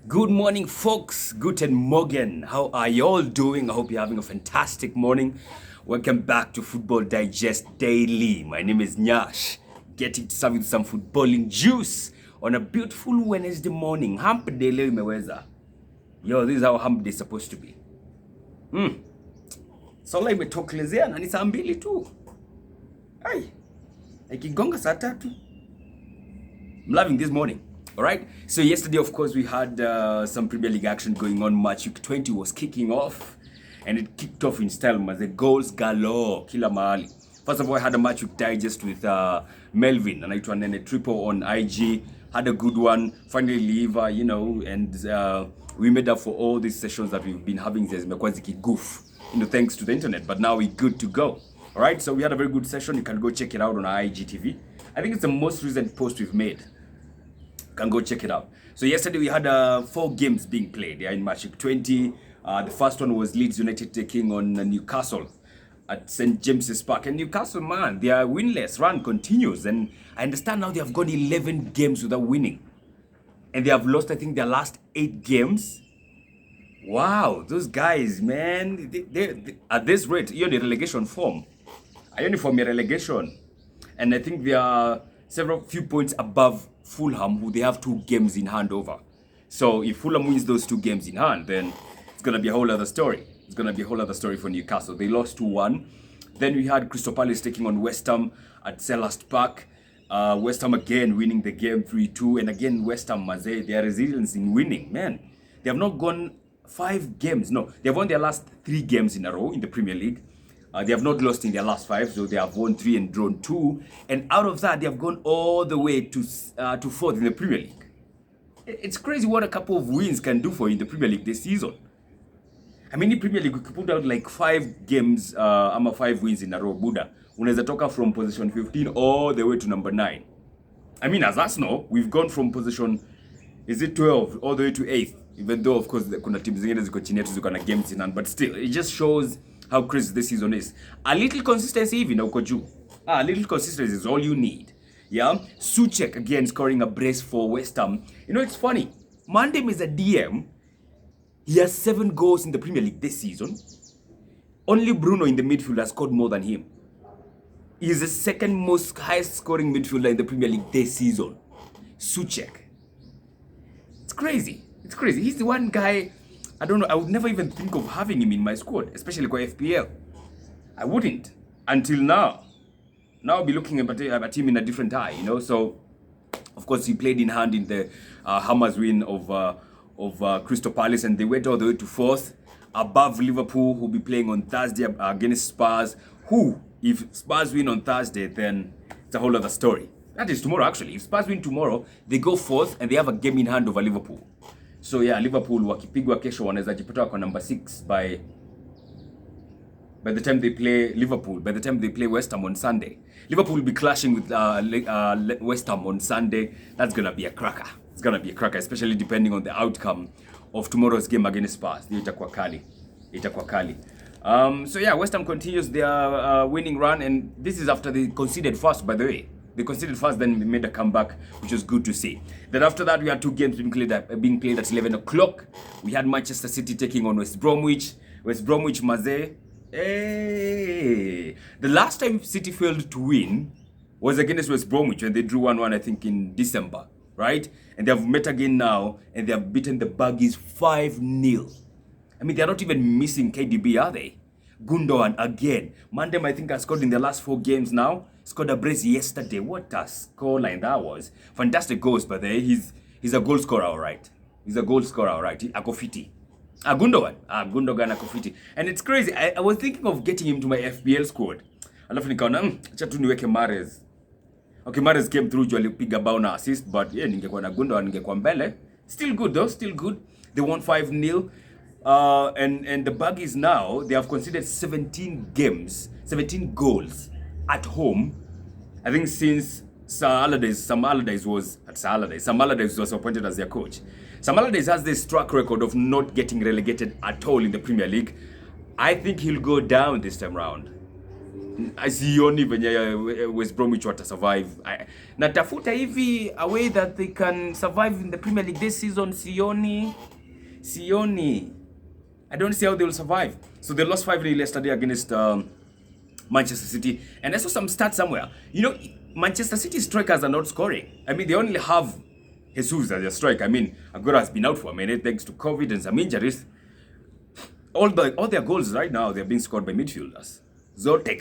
Good morning, folks. Guten Morgen. How are you all doing? I hope you're having a fantastic morning. Welcome back to Football Digest Daily. My name is Nyash. Getting to serve with some footballing juice on a beautiful Wednesday morning. Hump day leo imeweza. Yo, this is how hump day is supposed to be. Sola imetokelezea na ni saa 2 tu. Ai. Ikigonga saa 3. I'm loving this morning. All right. So yesterday, of course, we had some Premier League action going on. Matchweek 20 was kicking off, and it kicked off in style. The goals galore, kila mahali. First of all, I had a Matchweek digest with Melvin, and I tried a triple on IG. Had a good one. Finally, leave, and we made up for all these sessions that we've been having. There's Mekwaziki goof, thanks to the internet. But now we're good to go. All right. So we had a very good session. You can go check it out on our IGTV. I think it's the most recent post we've made. Can go check it out. So yesterday we had 4 games being played in Matchweek 20. The first one was Leeds United taking on Newcastle at St. James's Park. And Newcastle, man, their winless run continues. And I understand now they have gone 11 games without winning. And they have lost, I think, their last 8 games. Wow, those guys, man, they at this rate, you're in the relegation form. I only form a relegation. And I think they are few points above Fulham, who they have 2 games in hand over. So if Fulham wins those 2 games in hand, then it's going to be a whole other story. It's going to be a whole other story for Newcastle. They lost 2-1. Then we had Crystal Palace taking on West Ham at Selhurst Park. West Ham again winning the game 3-2. And again, West Ham, their resilience in winning, man. They have not gone 5 games. No, they have won their last 3 games in a row in the Premier League. They have not lost in their last 5, so they have won 3 and drawn 2. And out of that, they have gone all the way to 4th in the Premier League. It's crazy what a couple of wins can do for you in the Premier League this season. I mean, in the Premier League, we could put out like 5 games, 5 wins in a row, Buddha. Unaweza toka from position 15 all the way to number 9. I mean, as Arsenal, we've gone from position, 12, all the way to 8th. Even though, of course, kuna teams zingine ziko chini yetu ziko na games in hand. But still, it just shows how crazy this season is. A little consistency even uko juu. A little consistency is all you need. Yeah. Soucek again scoring a brace for West Ham. It's funny. Mandem is a DM. He has 7 goals in the Premier League this season. Only Bruno in the midfield has scored more than him. He is the second most highest scoring midfielder in the Premier League this season. Soucek. It's crazy. It's crazy. He's the one guy, I don't know, I would never even think of having him in my squad, especially for FPL. I wouldn't until now. Now I'll be looking at him in a different eye, So, of course, he played in hand in the Hammers win of Crystal Palace, and they went all the way to 4th, above Liverpool, who'll be playing on Thursday against Spurs. Who, if Spurs win on Thursday, then it's a whole other story. That is tomorrow, actually. If Spurs win tomorrow, they go 4th, and they have a game in hand over Liverpool. So yeah, Liverpool wakipigwa kesho wanaweza jipata kwa number 6 by the time they play Liverpool, by the time they play West Ham on Sunday. Liverpool will be clashing with West Ham on Sunday. That's going to be a cracker. It's going to be a cracker, especially depending on the outcome of tomorrow's game against Spurs. Itakuwa kali. So yeah, West Ham continues their winning run, and this is after they conceded first, by the way. They conceded first, then made a comeback, which was good to see. Then after that, we had 2 games being played at 11 o'clock. We had Manchester City taking on West Bromwich. West Bromwich, Hey. The last time City failed to win was against West Bromwich, when they drew 1-1, I think, in December, right? And they have met again now, and they have beaten the Buggies 5-0. I mean, they're not even missing KDB, are they? Gundogan again. Mandem, I think, has scored in the last 4 games now. Scored a brace yesterday. What a scoreline that was. Fantastic goals, but he's a goal scorer, all right. He's a goal scorer, all right. Akofiti. Gundogan Akofiti. And it's crazy. I was thinking of getting him to my FPL squad. Alafu nikaona, acha tu niweke Mahrez. Okay, Mahrez came through, alipiga bao na assist, but yeah, ningekuwa na Gundogan, ningekuwa mbele. Still good though, still good. They won 5-0. And the Buggies now, they have conceded 17 goals at home. I think since Sam Allardyce was appointed as their coach. Sam Allardyce has this track record of not getting relegated at all in the Premier League. I think he'll go down this time round. sioni venye West Bromwich wata survive. Natafuta hivi a way that they can survive in the Premier League this season. Sioni. I don't see how they will survive. So they lost 5-0 yesterday against Manchester City. And I saw some stats somewhere. You know, Manchester City strikers are not scoring. I mean, they only have Jesus as a striker. I mean, Aguero has been out for a minute thanks to COVID and some injuries. All their goals right now, they're being scored by midfielders. Zote. I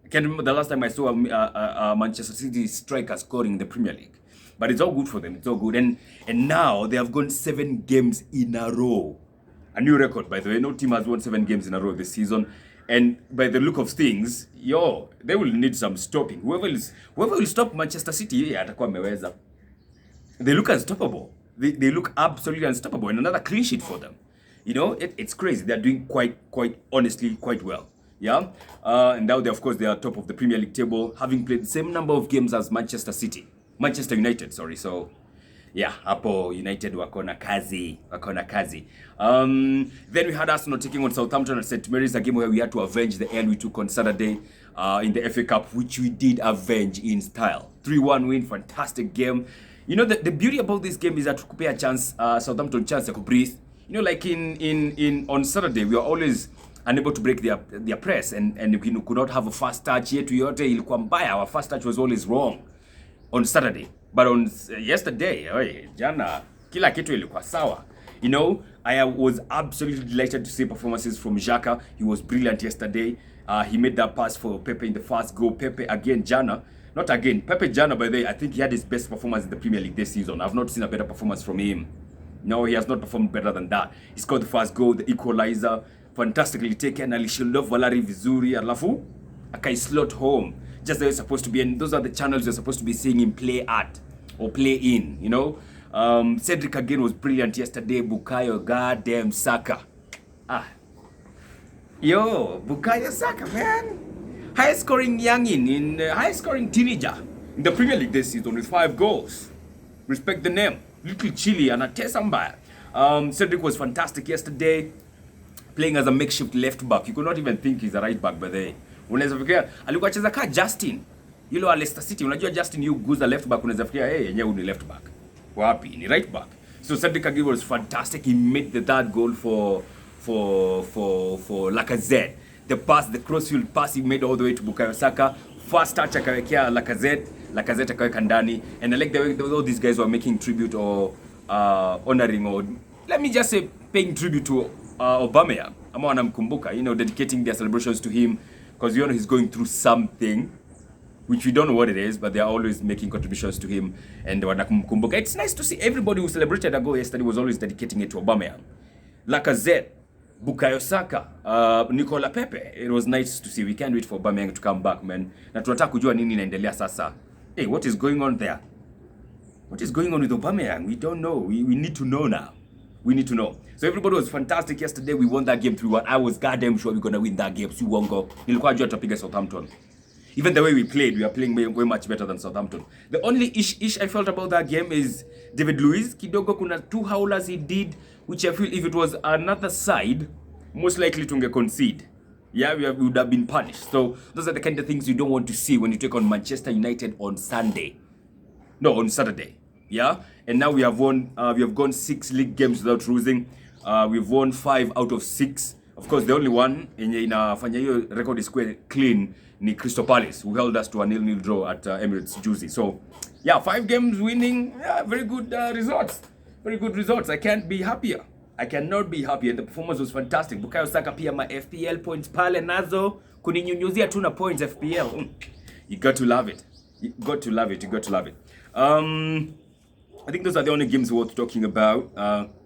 can't remember the last time I saw a Manchester City striker scoring in the Premier League. But it's all good for them. It's all good. And now they have gone 7 games in a row. A new record, by the way. No team has won 7 games in a row this season. And by the look of things, they will need some stopping. Whoever will stop Manchester City, atakuwa ameweza. They look unstoppable. They look absolutely unstoppable. And another clean sheet for them. You know, it's crazy. They're doing quite honestly, quite well. Yeah. And now they are top of the Premier League table, having played the same number of games as Manchester United, sorry. So, yeah, hapo United wakona kazi. Then we had Arsenal taking on Southampton at St. Mary's, a game where we had to avenge the L we took on Saturday in the FA Cup, which we did avenge in style. 3-1 win, fantastic game. You know, the beauty about this game is that we a chance, Southampton chance to breathe. You know, like on Saturday, we were always unable to break their press, and we could not have a fast touch. Our fast touch was always wrong on Saturday. But on yesterday, jana, kila kitu ilikuwa sawa. You know, I was absolutely delighted to see performances from Xhakas. He was brilliant yesterday. He made that pass for Pepe in the first goal. Pepe jana, by the way, I think he had his best performance in the Premier League this season. I've not seen a better performance from him. No, he has not performed better than that. He scored the first goal, the equalizer, fantastically taken. Alishinda Valari vizuri, alafu akai slot home. Just the way it's supposed to be, and those are the channels you're supposed to be seeing him play at or play in, you know. Cedric again was brilliant yesterday. Bukayo goddamn Saka. Bukayo Saka, man. Highest scoring highest scoring teenager in the Premier League this season with 5 goals. Respect the name. Little chilly and anatesa mbaya. Cedric was fantastic yesterday, playing as a makeshift left back. You could not even think he's a right back, by the way. Unaweza fikiria alikuwa acheza ka Justin yule wa Leicester City. Unajua Justin you guza left back, unaweza fikiria yenyewe ni left back. Wapi ni right back. So Cedric again was fantastic. He made the third goal for Lacazette. The crossfield pass he made all the way to Bukayo Saka. First touch akawekea Lacazette akaweka ndani. And I like the way all these guys were making tribute or honoring, or let me just say paying tribute to Aubameyang. Ama wanamkumbuka, you know, dedicating their celebrations to him. Because you know he's going through something, which we don't know what it is, but they are always making contributions to him. And wanakumbuka. It's nice to see everybody who celebrated a goal yesterday was always dedicating it to Aubameyang. Lacazette, Bukayo Saka, Nicola Pepe. It was nice to see. We can't wait for Aubameyang to come back, man. Na tunataka kujua nini inaendelea sasa. Hey, what is going on there? What is going on with Aubameyang? We don't know. We need to know now. We need to know. So everybody was fantastic yesterday. We won that game 3-1. I was goddamn sure we're gonna win that game. Si uongo. Nilikuwa najua tutapiga Southampton. Even the way we played, we are playing way much better than Southampton. The only ish I felt about that game is David Luiz. Kidogo kuna 2 howlers he did, which I feel if it was another side, most likely tunge concede. Yeah, we would have been punished. So those are the kind of things you don't want to see when you take on Manchester United on Saturday. Yeah, and now we have gone 6 league games without losing. We've won 5 out of 6. Of course, the only one yenye inafanya hiyo record is clean ni Crystal Palace, who held us to a 0-0 draw at Emirates Juicy. So, yeah, 5 games winning, yeah, very good results. Very good results. I can't be happier. I cannot be happier. The performance was fantastic. Bukayo Saka pia ma FPL points pale nazo kuninyunyuzia tu na points FPL. You got to love it. You got to love it. I think those are the only games worth talking about.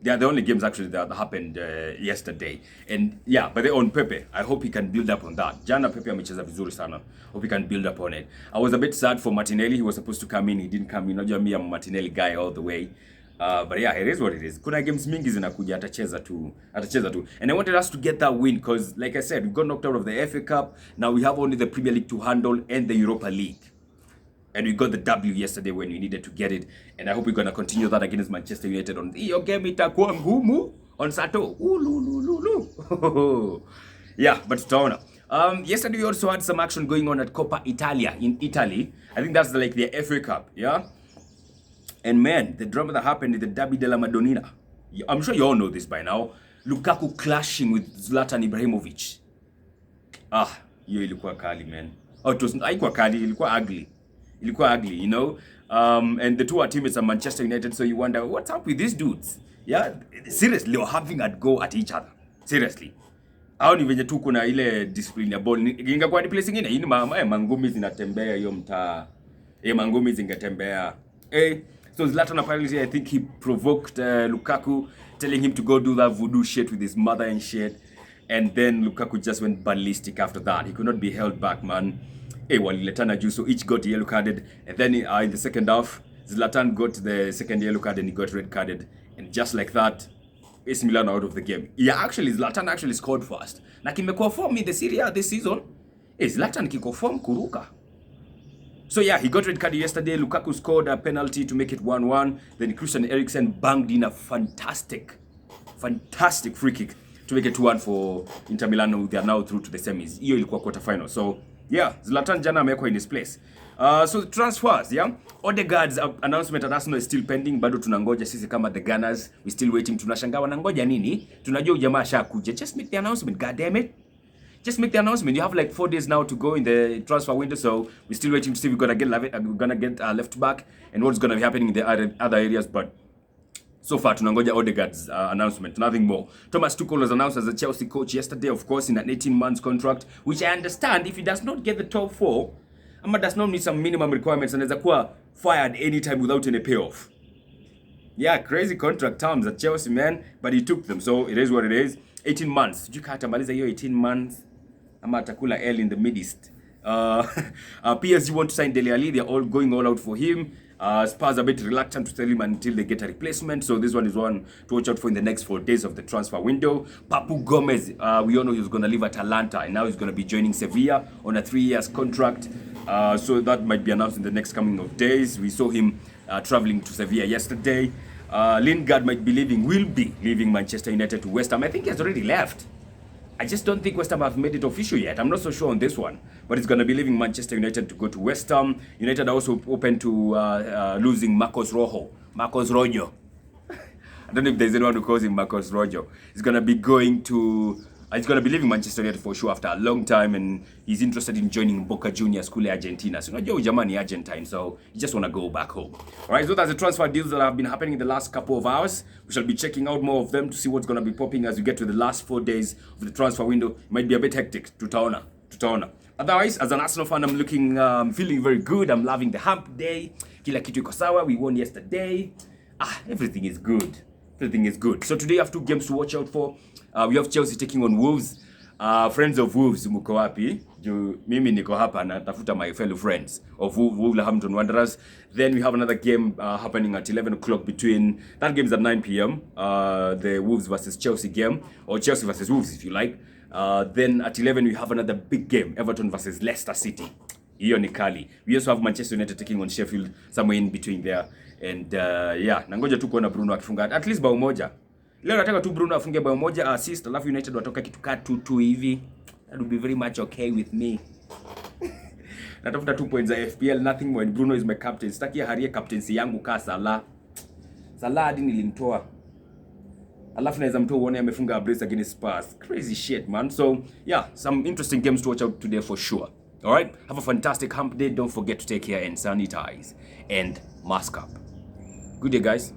They are the only games actually that happened yesterday. And yeah, but they're on Pepe. I hope he can build up on that. Jana Pepe amecheza vizuri sana. Hope he can build up on it. I was a bit sad for Martinelli. He was supposed to come in. He didn't come in. Najua me, I'm a Martinelli guy all the way. But yeah, it is what it is. Kuna games mingi zinakuja atacheza tu. And I wanted us to get that win because, like I said, we got knocked out of the FA Cup. Now we have only the Premier League to handle and the Europa League. And we got the W yesterday when we needed to get it. And I hope we're going to continue that against Manchester United on hiyo game itakuwa ngumu on Sato. Yeah, but tutaona. Yesterday we also had some action going on at Coppa Italia in Italy. I think that's like the FA Cup, yeah? And man, the drama that happened in the Derby della Madonnina. I'm sure you all know this by now. Lukaku clashing with Zlatan Ibrahimovic. Hiyo ilikuwa kali, man. It was haikuwa kali, ilikuwa ugly. Ilikuwa ugly, you know? And the two are teammates at Manchester United, so you wonder, what's up with these dudes? Yeah? Seriously, they were having a go at each other. Seriously. Hao ni venye tu kuna ile discipline ya ball. Ingekuwa ni place nyingine, hii mangumi zinatembea hiyo mtaa. Mangumi zingetembea. So Zlatan apparently, I think he provoked Lukaku, telling him to go do that voodoo shit with his mother and shit. And then Lukaku just went ballistic after that. He could not be held back, man. Waliletana juu, so each got yellow carded. And then in the second half, Zlatan got the second yellow card and he got red carded. And just like that, AC Milan out of the game. Zlatan actually scored first. Na kimekuwa form in the Serie A this season. Zlatan kiko form kuruka. So yeah, he got red card yesterday. Lukaku scored a penalty to make it 1-1. Then Christian Eriksen banged in a fantastic free kick to make it 2-1 for Inter Milan. They are now through to the semis. Hiyo ilikuwa quarter final. So yeah, Zlatan jana amekuwa in his place. So the transfers, yeah. Ødegaard's announcement at Arsenal is still pending. Bado tunangoja sisi kama the Gunners. We still waiting. Tunashangaa wanangoja nini? Tunajua jamaa ashakuja. Just make the announcement, god damn it. Just make the announcement. You have like 4 days now to go in the transfer window, so we're still waiting to see if we're gonna get left back and what's gonna be happening in the other areas. But so far, tunangoja Ødegaard's announcement, nothing more. Thomas Tuchel was announced as a Chelsea coach yesterday, of course, in an 18-month contract, which I understand if he does not get the top 4, ama does not meet some minimum requirements, anaweza kuwa fired anytime without any payoff. Yeah, crazy contract terms at Chelsea, man, but he took them, so it is what it is. 18 months. Sijui kata maliza hiyo 18 months. Ama atakula L in the Mid East. PSG want to sign Dele Alli. They're all going all out for him. Spurs are a bit reluctant to sell him until they get a replacement. So this one is one to watch out for in the next 4 days of the transfer window. Papu Gomez, we all know he was going to leave Atalanta and now he's going to be joining Sevilla on a 3-year contract. So that might be announced in the next coming of days. We saw him traveling to Sevilla yesterday. Lingard will be leaving Manchester United to West Ham. I think he has already left. I just don't think West Ham have made it official yet. I'm not so sure on this one. But it's going to be leaving Manchester United to go to West Ham. United are also open to losing Rojo. I don't know if there's anyone who calls him Rojo. He's going to be leaving Manchester United for sure after a long time, and he's interested in joining Boca Juniors kule Argentina. So unajua jamaa ni Argentine, so you just want to go back home. Alright, so that's the transfer deals that have been happening in the last couple of hours. We shall be checking out more of them to see what's going to be popping as we get to the last 4 days of the transfer window. It might be a bit hectic. Tutaona. Otherwise, as an Arsenal fan, I'm feeling very good. I'm loving the hump day. Kila kitu iko sawa. We won yesterday. Everything is good. So today I have 2 games to watch out for. We have Chelsea taking on Wolves. Friends of Wolves, muko wapi? Mimi niko hapa na tafuta my fellow friends of Wolverhampton Wanderers. Then we have another game happening at 11 o'clock that game is at 9 p.m. The Wolves versus Chelsea game, or Chelsea versus Wolves if you like. Then at 11 we have another big game, Everton versus Leicester City. Hiyo ni kali. We also have Manchester United taking on Sheffield, somewhere in between there. And nangoja tu kuona Bruno akifunga at least bao moja. Leo nataka tu Bruno afunge bao moja, assist, alafu United watoka kitu ka 2-2 hivi. That would be very much okay with me. Natafuta 2 points za FPL, nothing more. And Bruno is my captain. Sitaki harie captaincy yangu ka Salah hadi nilimtoa. Alafu naweza mtoa uone amefunga brace against Spurs. Crazy shit, man. So, yeah, some interesting games to watch out today for sure. All right? Have a fantastic hump day. Don't forget to take care and sanitize and mask up. Good day, guys.